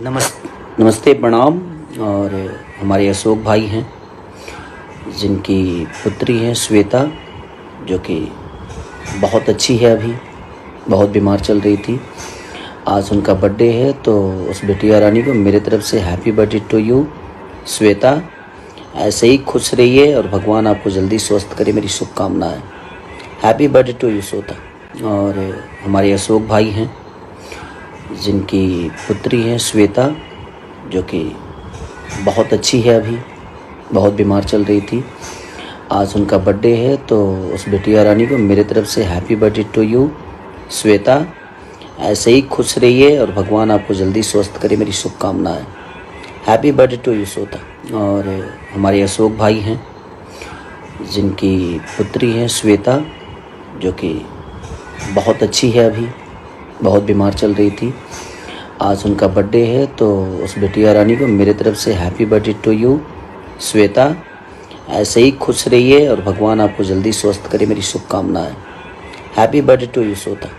नमस्ते प्रणाम। और हमारे अशोक भाई हैं जिनकी पुत्री है श्वेता, जो कि बहुत अच्छी है, अभी बहुत बीमार चल रही थी। आज उनका बर्थडे है, तो उस बिटिया रानी को मेरे तरफ से happy birthday to you Shweta. ऐसे ही खुश रहिए और भगवान आपको जल्दी स्वस्थ करे, मेरी शुभकामनाएं। Happy birthday to you Shweta. और हमारे अशोक भाई हैं जिनकी पुत्री है श्वेता, जो कि बहुत अच्छी है, अभी बहुत बीमार चल रही थी। आज उनका बर्थडे है, तो उस बिटिया रानी को मेरे तरफ से happy birthday to you Shweta. ऐसे ही खुश रहिए और भगवान आपको जल्दी स्वस्थ करे, मेरी शुभकामनाएं। Happy birthday to you Shweta. और हमारे अशोक भाई हैं जिनकी पुत्री है श्वेता, जो कि बहुत अच्छी है, अभी बहुत बीमार चल रही थी। आज उनका बर्थडे है, तो उस बिटिया रानी को मेरे तरफ से happy birthday to you Shweta. ऐसे ही खुश रहिए और भगवान आपको जल्दी स्वस्थ करे, मेरी शुभकामनाएं। Happy birthday to you Shweta.